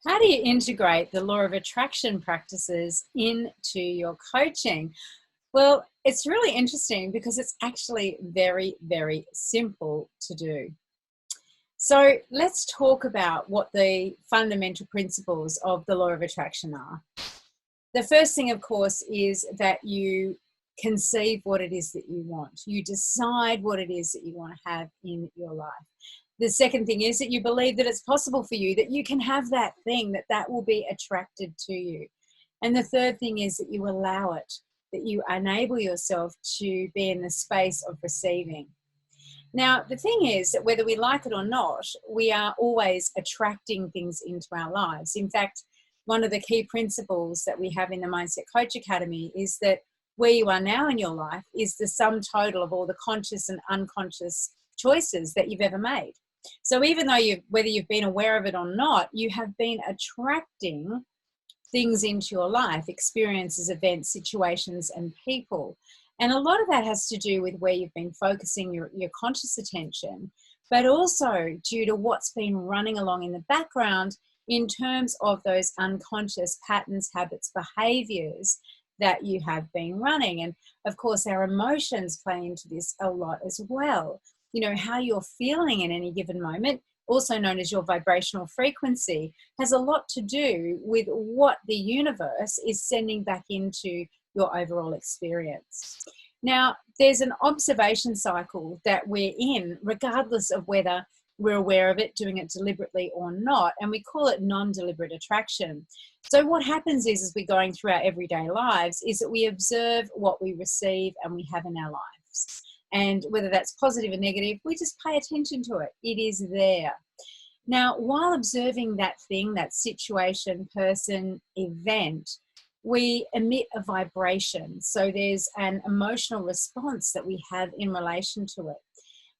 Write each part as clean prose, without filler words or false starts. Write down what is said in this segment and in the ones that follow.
How do you integrate the law of attraction practices into your coaching? Well, it's really interesting because it's actually very, very simple to do. So let's talk about what the fundamental principles of the law of attraction are. The first thing, of course, is that you conceive what it is that you want. You decide what it is that you want to have in your life. The second thing is that you believe that it's possible for you, that you can have that thing, that will be attracted to you. And the third thing is that you allow it, that you enable yourself to be in the space of receiving. Now, the thing is that whether we like it or not, we are always attracting things into our lives. In fact, one of the key principles that we have in the Mindset Coach Academy is that where you are now in your life is the sum total of all the conscious and unconscious choices that you've ever made. So even though whether you've been aware of it or not, you have been attracting things into your life, experiences, events, situations, and people. And a lot of that has to do with where you've been focusing your conscious attention, but also due to what's been running along in the background in terms of those unconscious patterns, habits, behaviors that you have been running. And of course, our emotions play into this a lot as well. You know, how you're feeling in any given moment, also known as your vibrational frequency, has a lot to do with what the universe is sending back into your overall experience. Now, there's an observation cycle that we're in, regardless of whether we're aware of it, doing it deliberately or not, and we call it non-deliberate attraction. So what happens is, as we're going through our everyday lives, is that we observe what we receive and we have in our lives. And whether that's positive or negative, we just pay attention to it. It is there. Now, while observing that thing, that situation, person, event, we emit a vibration. So there's an emotional response that we have in relation to it.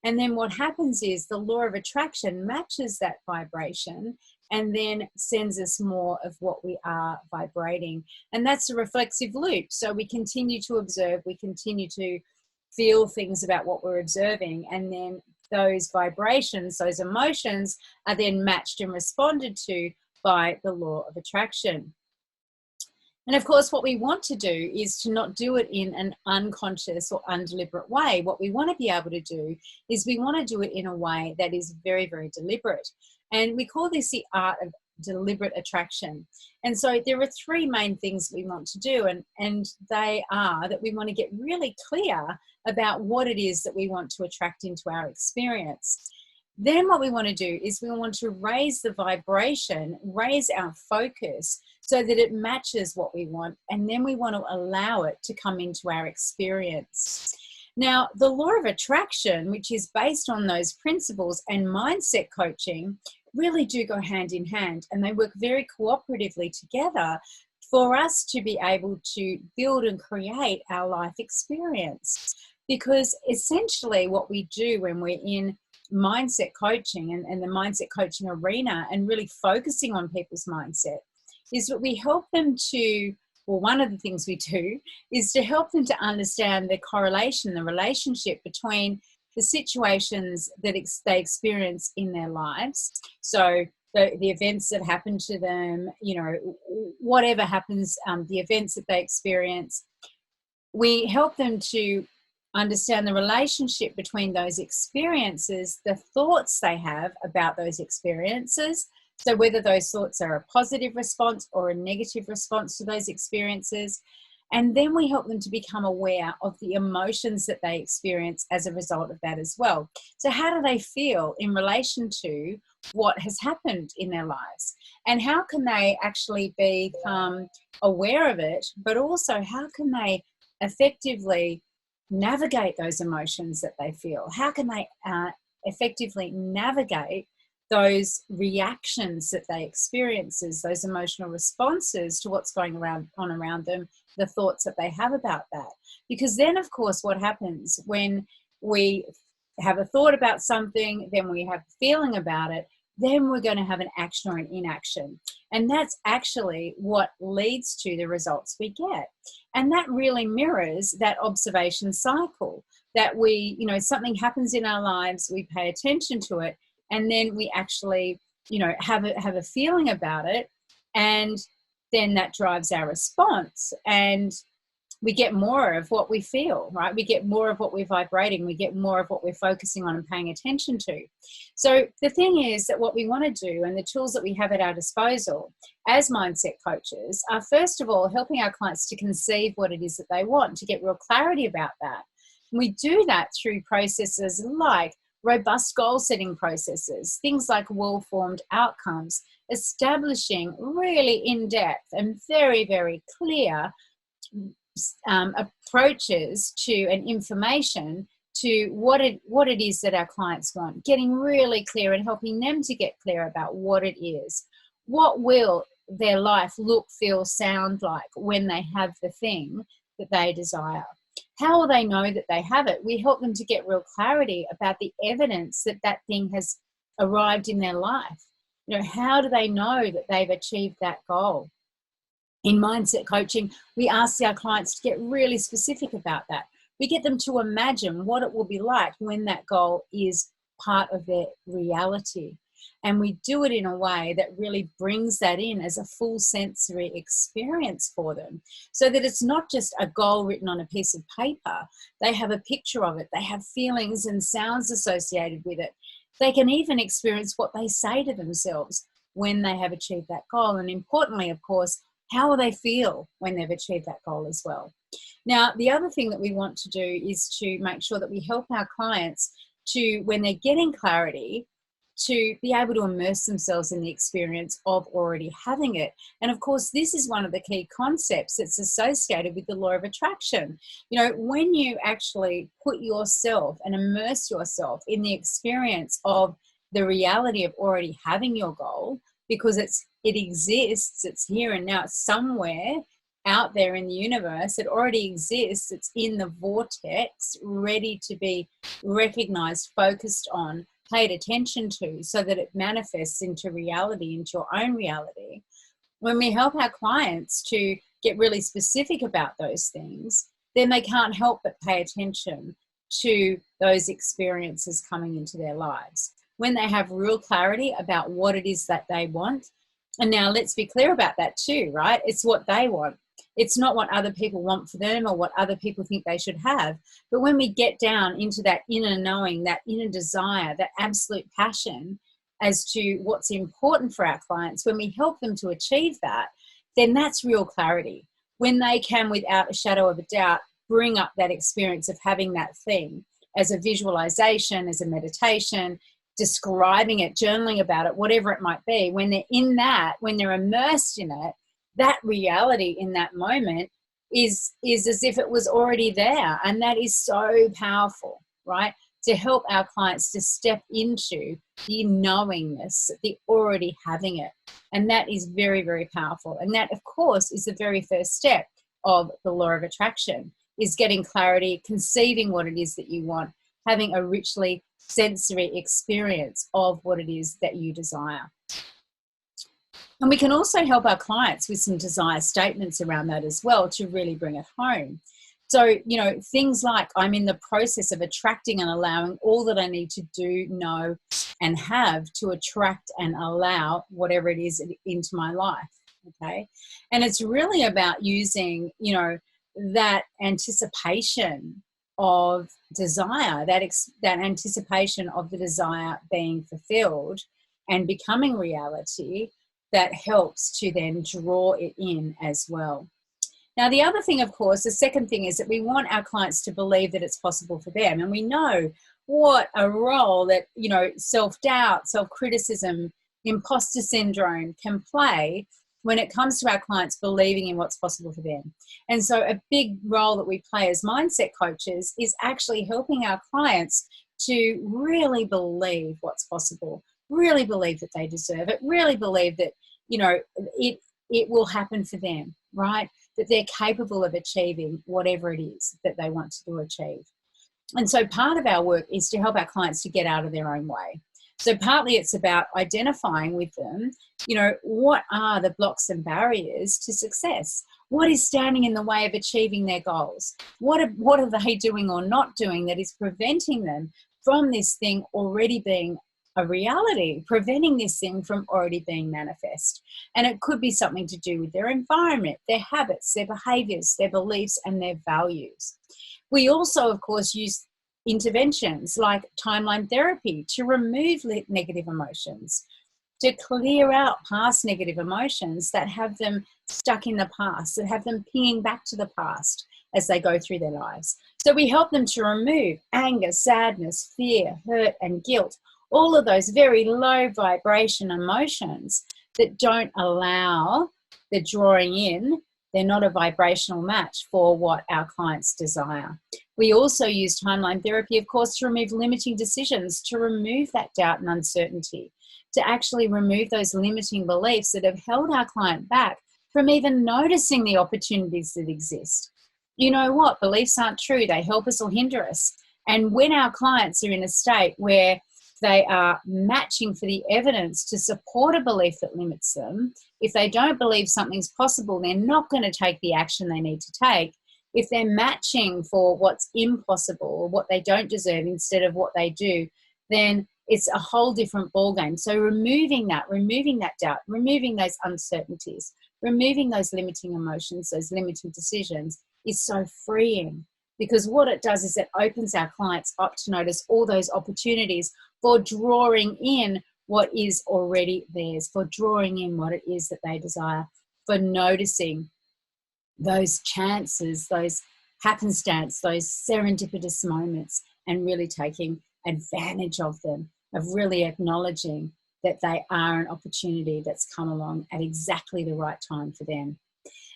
And then what happens is the law of attraction matches that vibration and then sends us more of what we are vibrating. And that's a reflexive loop. So we continue to observe, we continue to feel things about what we're observing, and then those vibrations, those emotions are then matched and responded to by the law of attraction. And of course, what we want to do is to not do it in an unconscious or undeliberate way. What we want to be able to do is we want to do it in a way that is very, very deliberate. And we call this the art of deliberate attraction. And so there are three main things we want to do, and they are that we want to get really clear about what it is that we want to attract into our experience. Then what we want to do is we want to raise the vibration, raise our focus so that it matches what we want, and then we want to allow it to come into our experience. Now, the law of attraction, which is based on those principles, and mindset coaching really do go hand in hand, and they work very cooperatively together for us to be able to build and create our life experience. Because essentially what we do when we're in mindset coaching and the mindset coaching arena and really focusing on people's mindset is that we help them to, well, one of the things we do is to help them to understand the correlation, the relationship between the situations that they experience in their lives. So the events that happen to them, you know, whatever happens, the events that they experience, we help them to understand the relationship between those experiences, the thoughts they have about those experiences. So whether those thoughts are a positive response or a negative response to those experiences. And then we help them to become aware of the emotions that they experience as a result of that as well. So how do they feel in relation to what has happened in their lives? And how can they actually become aware of it, but also how can they effectively navigate those emotions that they feel? How can they effectively navigate those reactions that they experience, those emotional responses to what's going on around them, the thoughts that they have about that? Because then, of course, what happens when we have a thought about something, then we have a feeling about it, then we're going to have an action or an inaction. And that's actually what leads to the results we get. And that really mirrors that observation cycle that we, you know, something happens in our lives, we pay attention to it, and then we actually have a feeling about it, and then that drives our response, and we get more of what we feel, right? We get more of what we're vibrating. We get more of what we're focusing on and paying attention to. So the thing is that what we want to do, and the tools that we have at our disposal as mindset coaches, are first of all helping our clients to conceive what it is that they want, to get real clarity about that. And we do that through processes like robust goal setting processes, things like well-formed outcomes, establishing really in-depth and very, very clear approaches to and information to what it is that our clients want, getting really clear and helping them to get clear about what it is. What will their life look, feel, sound like when they have the thing that they desire? How will they know that they have it? We help them to get real clarity about the evidence that that thing has arrived in their life. How do they know that they've achieved that goal? In mindset coaching, we ask our clients to get really specific about that. We get them to imagine what it will be like when that goal is part of their reality. And we do it in a way that really brings that in as a full sensory experience for them, so that it's not just a goal written on a piece of paper. They have a picture of it. They have feelings and sounds associated with it. They can even experience what they say to themselves when they have achieved that goal. And importantly, of course, how will they feel when they've achieved that goal as well? Now, the other thing that we want to do is to make sure that we help our clients to, when they're getting clarity, to be able to immerse themselves in the experience of already having it. And of course, this is one of the key concepts that's associated with the law of attraction. When you actually put yourself and immerse yourself in the experience of the reality of already having your goal, because it exists, it's here and now, it's somewhere out there in the universe, it already exists, it's in the vortex, ready to be recognized, focused on, paid attention to, so that it manifests into reality, into your own reality. When we help our clients to get really specific about those things, then they can't help but pay attention to those experiences coming into their lives. When they have real clarity about what it is that they want, and now let's be clear about that too, right? It's what they want. It's not what other people want for them or what other people think they should have. But when we get down into that inner knowing, that inner desire, that absolute passion as to what's important for our clients, when we help them to achieve that, then that's real clarity. When they can, without a shadow of a doubt, bring up that experience of having that thing as a visualization, as a meditation, describing it, journaling about it, whatever it might be, when they're in that, when they're immersed in it, that reality in that moment is as if it was already there. And that is so powerful, right? To help our clients to step into the knowingness, the already having it. And that is very, very powerful. And that, of course, is the very first step of the law of attraction, is getting clarity, conceiving what it is that you want, having a richly sensory experience of what it is that you desire. And we can also help our clients with some desire statements around that as well, to really bring it home. So, things like, I'm in the process of attracting and allowing all that I need to do, know, and have to attract and allow whatever it is into my life. Okay. And it's really about using, that anticipation of desire, that anticipation of the desire being fulfilled and becoming reality, that helps to then draw it in as well. Now, the other thing, of course, the second thing is that we want our clients to believe that it's possible for them. And we know what a role that, self-doubt, self-criticism, imposter syndrome can play when it comes to our clients believing in what's possible for them. And so a big role that we play as mindset coaches is actually helping our clients to really believe what's possible, really believe that they deserve it, really believe that, it will happen for them, right? That they're capable of achieving whatever it is that they want to achieve. And so part of our work is to help our clients to get out of their own way. So partly it's about identifying with them, what are the blocks and barriers to success? What is standing in the way of achieving their goals? What are they doing or not doing that is preventing them from this thing already being a reality, preventing this thing from already being manifest. And it could be something to do with their environment, their habits, their behaviors, their beliefs, and their values. We also, of course, use interventions like timeline therapy to remove negative emotions, to clear out past negative emotions that have them stuck in the past, that have them pinging back to the past as they go through their lives. So we help them to remove anger, sadness, fear, hurt, and guilt, all of those very low vibration emotions that don't allow the drawing in. They're not a vibrational match for what our clients desire. We also use timeline therapy, of course, to remove limiting decisions, to remove that doubt and uncertainty, to actually remove those limiting beliefs that have held our client back from even noticing the opportunities that exist. You know what? Beliefs aren't true. They help us or hinder us. And when our clients are in a state where they are matching for the evidence to support a belief that limits them, if they don't believe something's possible, they're not going to take the action they need to take. If they're matching for what's impossible or what they don't deserve instead of what they do, then it's a whole different ballgame. So removing that doubt, removing those uncertainties, removing those limiting emotions, those limiting decisions is so freeing, because what it does is it opens our clients up to notice all those opportunities for drawing in what is already theirs, for drawing in what it is that they desire, for noticing those chances, those happenstance, those serendipitous moments, and really taking advantage of them, of really acknowledging that they are an opportunity that's come along at exactly the right time for them.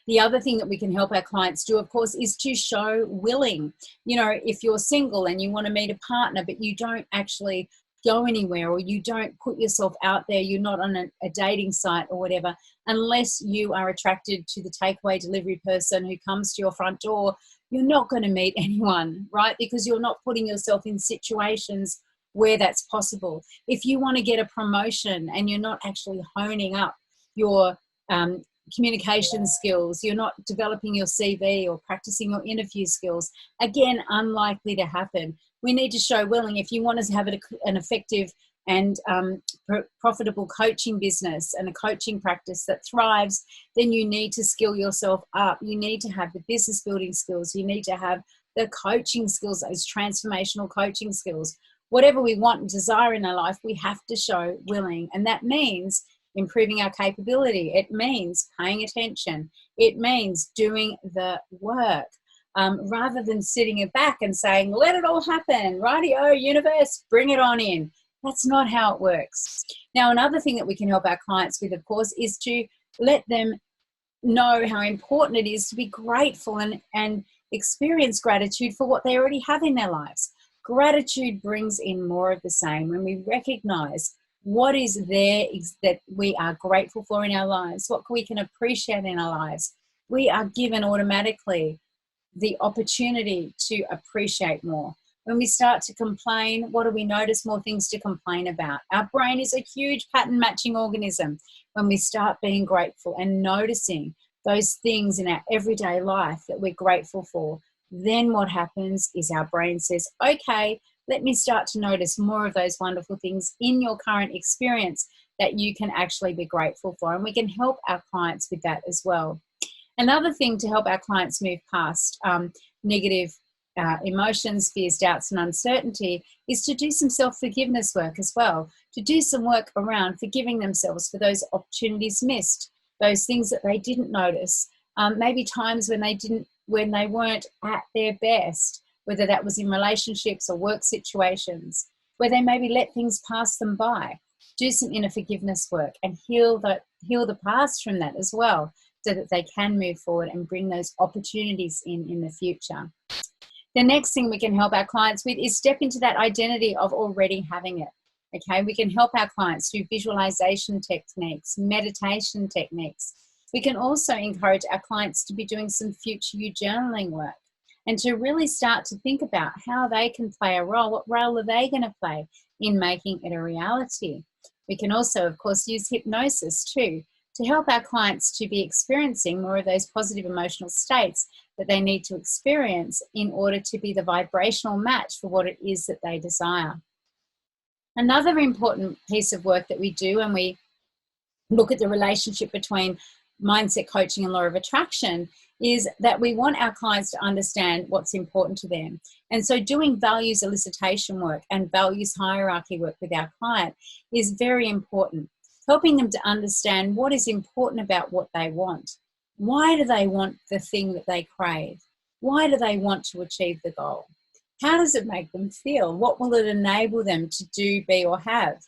The other thing that we can help our clients do, of course, is to show willing. You know, if you're single and you want to meet a partner, but you don't actually go anywhere, or you don't put yourself out there, you're not on a dating site or whatever, unless you are attracted to the takeaway delivery person who comes to your front door, you're not going to meet anyone, right? Because you're not putting yourself in situations where that's possible. If you want to get a promotion and you're not actually honing up your communication skills, you're not developing your CV or practicing your interview skills, again, unlikely to happen. We need to show willing. If you want to have an effective and profitable coaching business and a coaching practice that thrives, then you need to skill yourself up. You need to have the business building skills. You need to have the coaching skills, those transformational coaching skills. Whatever we want and desire in our life, we have to show willing. And that means improving our capability. It means paying attention. It means doing the work. Rather than sitting it back and saying, let it all happen, righty-o, universe, bring it on in. That's not how it works. Now, another thing that we can help our clients with, of course, is to let them know how important it is to be grateful and experience gratitude for what they already have in their lives. Gratitude brings in more of the same. When we recognize what is there that we are grateful for in our lives, what we can appreciate in our lives, we are given automatically the opportunity to appreciate more. When we start to complain, what do we notice? More things to complain about. Our brain is a huge pattern matching organism. When we start being grateful and noticing those things in our everyday life that we're grateful for, then what happens is our brain says, okay, let me start to notice more of those wonderful things in your current experience that you can actually be grateful for. And we can help our clients with that as well. Another thing to help our clients move past negative emotions, fears, doubts, and uncertainty is to do some self-forgiveness work as well, to do some work around forgiving themselves for those opportunities missed, those things that they didn't notice, maybe times when they weren't at their best, whether that was in relationships or work situations, where they maybe let things pass them by. Do some inner forgiveness work and heal the past from that as well, so that they can move forward and bring those opportunities in the future. The next thing we can help our clients with is step into that identity of already having it. Okay, we can help our clients through visualization techniques, meditation techniques. We can also encourage our clients to be doing some future you journaling work and to really start to think about how they can play a role. What role are they going to play in making it a reality? We can also, of course, use hypnosis too, to help our clients to be experiencing more of those positive emotional states that they need to experience in order to be the vibrational match for what it is that they desire. Another important piece of work that we do when we look at the relationship between mindset coaching and law of attraction is that we want our clients to understand what's important to them. And so doing values elicitation work and values hierarchy work with our client is very important, helping them to understand what is important about what they want. Why do they want the thing that they crave? Why do they want to achieve the goal? How does it make them feel? What will it enable them to do, be, or have?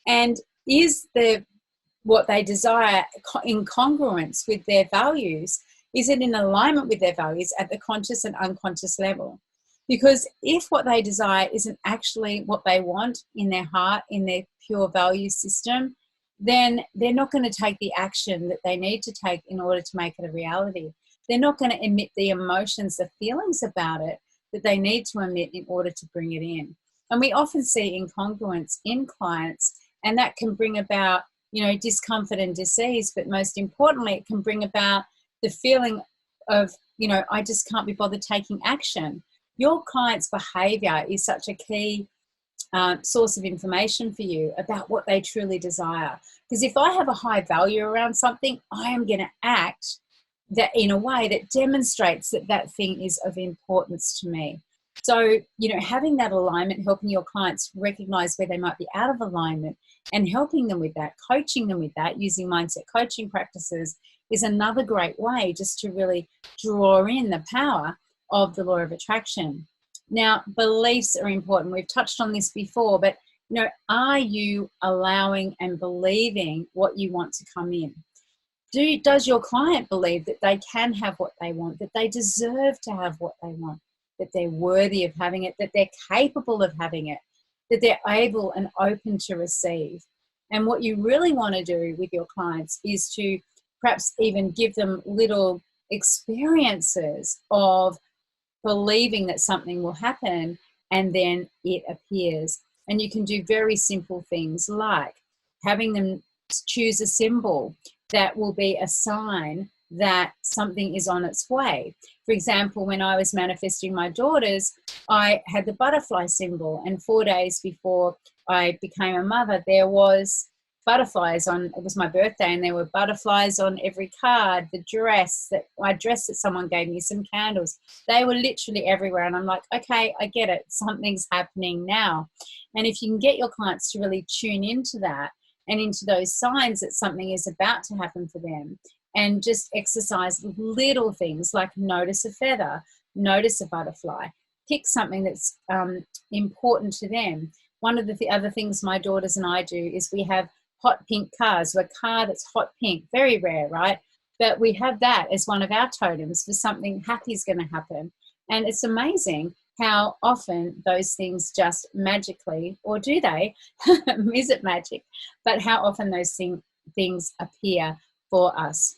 And is what they desire in congruence with their values? Is it in alignment with their values at the conscious and unconscious level? Because if what they desire isn't actually what they want in their heart, in their pure value system, then they're not going to take the action that they need to take in order to make it a reality. They're not going to emit the emotions, the feelings about it that they need to emit in order to bring it in. And we often see incongruence in clients, and that can bring about, discomfort and disease, but most importantly, it can bring about the feeling of, I just can't be bothered taking action. Your client's behavior is such a key source of information for you about what they truly desire. Because if I have a high value around something, I am going to act that in a way that demonstrates that that thing is of importance to me. So, having that alignment, helping your clients recognize where they might be out of alignment and helping them with that, coaching them with that using mindset coaching practices is another great way just to really draw in the power of the law of attraction. Now, beliefs are important. We've touched on this before, but, are you allowing and believing what you want to come in? Does your client believe that they can have what they want, that they deserve to have what they want, that they're worthy of having it, that they're capable of having it, that they're able and open to receive? And what you really want to do with your clients is to perhaps even give them little experiences of believing that something will happen and then it appears. And you can do very simple things like having them choose a symbol that will be a sign that something is on its way. For example, when I was manifesting my daughters, I had the butterfly symbol, and 4 days before I became a mother, there was butterflies on, it was my birthday, and there were butterflies on every card, the dress that someone gave me, some candles, they were literally everywhere. And I'm like, okay, I get it, something's happening now. And if you can get your clients to really tune into that and into those signs that something is about to happen for them, and just exercise little things like notice a feather, notice a butterfly, pick something that's important to them. One of the other things my daughters and I do is we have hot pink cars, so a car that's hot pink, very rare, right? But we have that as one of our totems for something happy is going to happen. And it's amazing how often those things just magically, or do they, is it magic? But how often those things appear for us.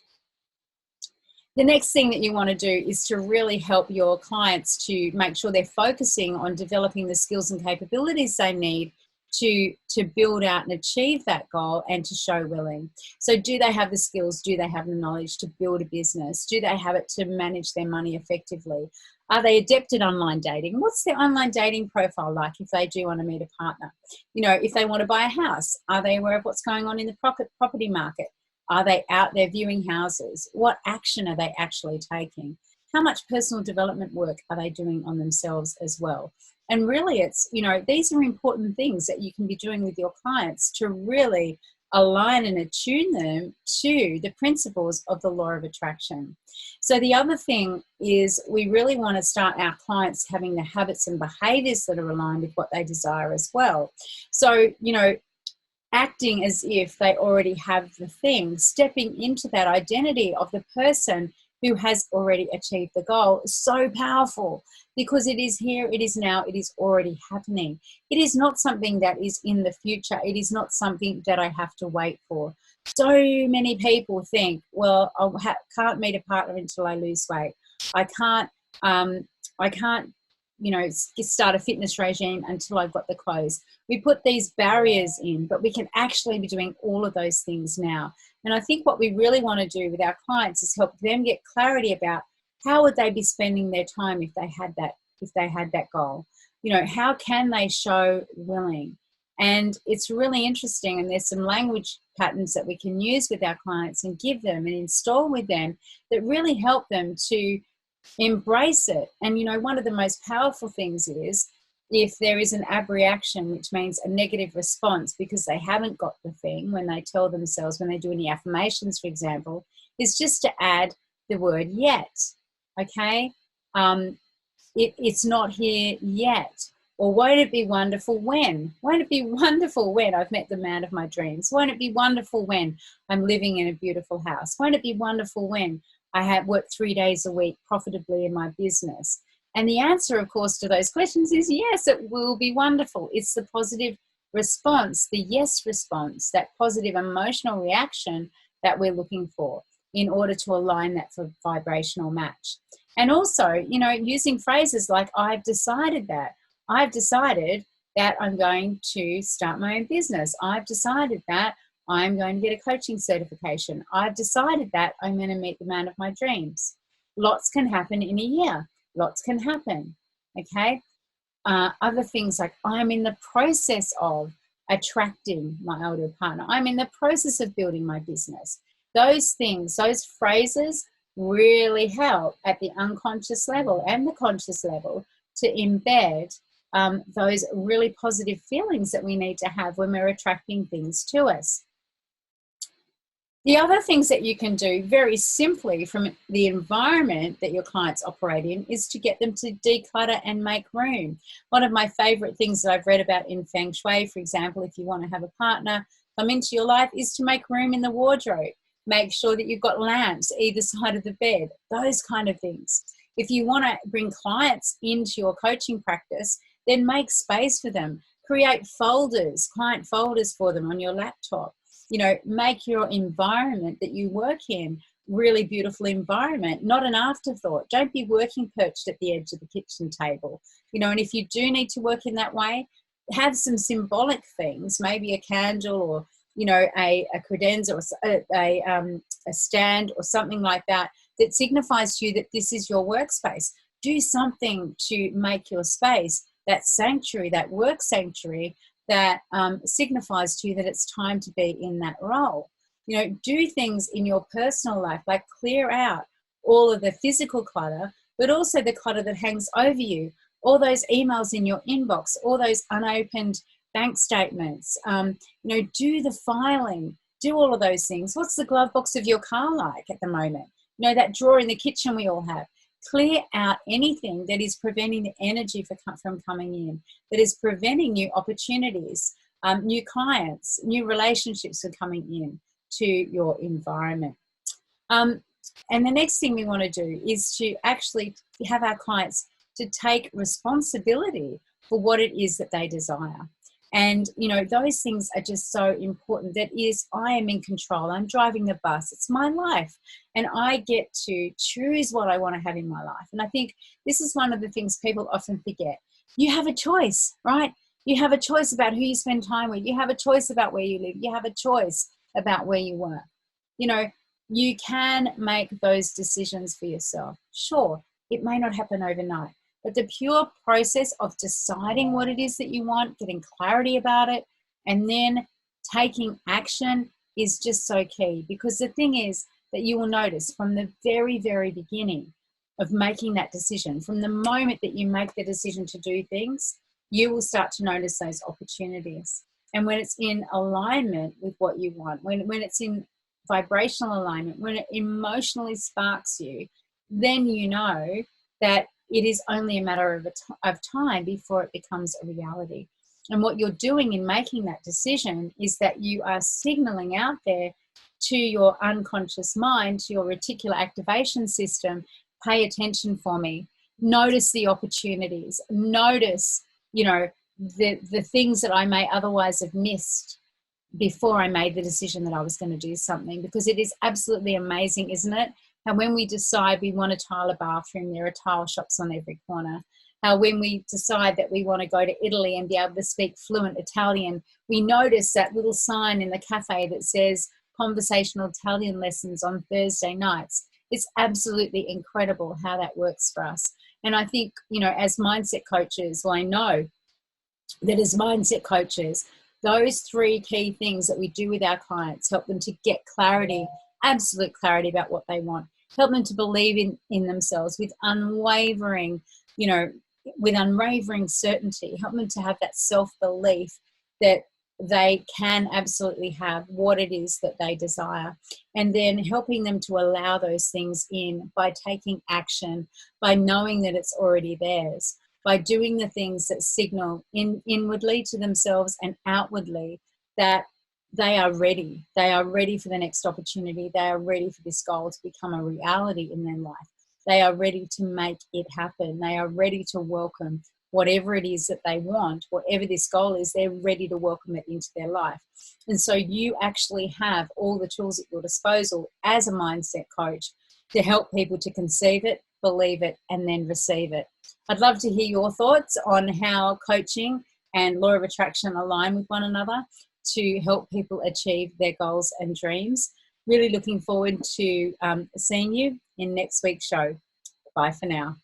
The next thing that you want to do is to really help your clients to make sure they're focusing on developing the skills and capabilities they need to build out and achieve that goal and to show willing. So do they have the skills? Do they have the knowledge to build a business? Do they have it to manage their money effectively? Are they adept at online dating? What's their online dating profile like if they do want to meet a partner? If they want to buy a house, are they aware of what's going on in the property market? Are they out there viewing houses? What action are they actually taking? How much personal development work are they doing on themselves as well? And really it's, these are important things that you can be doing with your clients to really align and attune them to the principles of the law of attraction. So the other thing is we really want to start our clients having the habits and behaviors that are aligned with what they desire as well. So, acting as if they already have the thing, stepping into that identity of the person who has already achieved the goal is so powerful because it is here, it is now, it is already happening. It is not something that is in the future. It is not something that I have to wait for. So many people think, well, I can't meet a partner until I lose weight. I can't start a fitness regime until I've got the clothes. We put these barriers in, but we can actually be doing all of those things now. And I think what we really want to do with our clients is help them get clarity about how would they be spending their time if they had that goal. How can they show willing? And it's really interesting. And there's some language patterns that we can use with our clients and give them and install with them that really help them to embrace it. And, you know, one of the most powerful things is if there is an abreaction, which means a negative response because they haven't got the thing when they tell themselves, when they do any affirmations, for example, is just to add the word yet. Okay? It's not here yet. Or won't it be wonderful when? Won't it be wonderful when I've met the man of my dreams? Won't it be wonderful when I'm living in a beautiful house? Won't it be wonderful when I have worked 3 days a week profitably in my business? And the answer, of course, to those questions is yes, it will be wonderful. It's the positive response, the yes response, that positive emotional reaction that we're looking for in order to align that for vibrational match. And also, you know, using phrases like, I've decided that. I've decided that I'm going to start my own business. I've decided that I'm going to get a coaching certification. I've decided that I'm going to meet the man of my dreams. Lots can happen in a year. Lots can happen. Okay. Other things like I'm in the process of attracting my ideal partner. I'm in the process of building my business. Those things, those phrases really help at the unconscious level and the conscious level to embed those really positive feelings that we need to have when we're attracting things to us. The other things that you can do very simply from the environment that your clients operate in is to get them to declutter and make room. One of my favorite things that I've read about in Feng Shui, for example, if you want to have a partner come into your life, is to make room in the wardrobe. Make sure that you've got lamps either side of the bed, those kind of things. If you want to bring clients into your coaching practice, then make space for them. Create folders, client folders for them on your laptop. You know, make your environment that you work in really beautiful environment, not an afterthought. Don't be working perched at the edge of the kitchen table. You know, and if you do need to work in that way, have some symbolic things, maybe a candle or, you know, a credenza or a stand or something like that, that signifies to you that this is your workspace. Do something to make your space that sanctuary, that work sanctuary, that signifies to you that it's time to be in that role. You know, do things in your personal life, like clear out all of the physical clutter, but also the clutter that hangs over you, all those emails in your inbox, all those unopened bank statements, you know, do the filing, do all of those things. What's the glove box of your car like at the moment? You know, that drawer in the kitchen we all have. Clear out anything that is preventing the energy from coming in, that is preventing new opportunities, new clients, new relationships from coming in to your environment. And the next thing we want to do is to actually have our clients to take responsibility for what it is that they desire. And, you know, those things are just so important. That is, I am in control. I'm driving the bus. It's my life. And I get to choose what I want to have in my life. And I think this is one of the things people often forget. You have a choice, right? You have a choice about who you spend time with. You have a choice about where you live. You have a choice about where you work. You know, you can make those decisions for yourself. Sure, it may not happen overnight. But the pure process of deciding what it is that you want, getting clarity about it, and then taking action is just so key. Because the thing is that you will notice from the very, very beginning of making that decision, from the moment that you make the decision to do things, you will start to notice those opportunities. And when it's in alignment with what you want, when it's in vibrational alignment, when it emotionally sparks you, then you know that it is only a matter of time before it becomes a reality. And what you're doing in making that decision is that you are signaling out there to your unconscious mind, to your reticular activation system, pay attention for me. Notice the opportunities. Notice, you know, the things that I may otherwise have missed before I made the decision that I was going to do something. Because it is absolutely amazing, isn't it? And when we decide we want to tile a bathroom, there are tile shops on every corner. When we decide that we want to go to Italy and be able to speak fluent Italian, we notice that little sign in the cafe that says conversational Italian lessons on Thursday nights. It's absolutely incredible how that works for us. And I think, you know, as mindset coaches, well, I know that as mindset coaches, Those three key things that we do with our clients help them to get clarity, absolute clarity about what they want, help them to believe in themselves with unwavering, with unwavering certainty, help them to have that self-belief that they can absolutely have what it is that they desire, and then helping them to allow those things in by taking action, by knowing that it's already theirs, by doing the things that signal inwardly to themselves and outwardly that they are ready. They are ready for the next opportunity. They are ready for this goal to become a reality in their life. They are ready to make it happen. They are ready to welcome whatever it is that they want, whatever this goal is, they're ready to welcome it into their life. And so you actually have all the tools at your disposal as a mindset coach to help people to conceive it, believe it, and then receive it. I'd love to hear your thoughts on how coaching and law of attraction align with one another to help people achieve their goals and dreams. Really looking forward to seeing you in next week's show. Bye for now.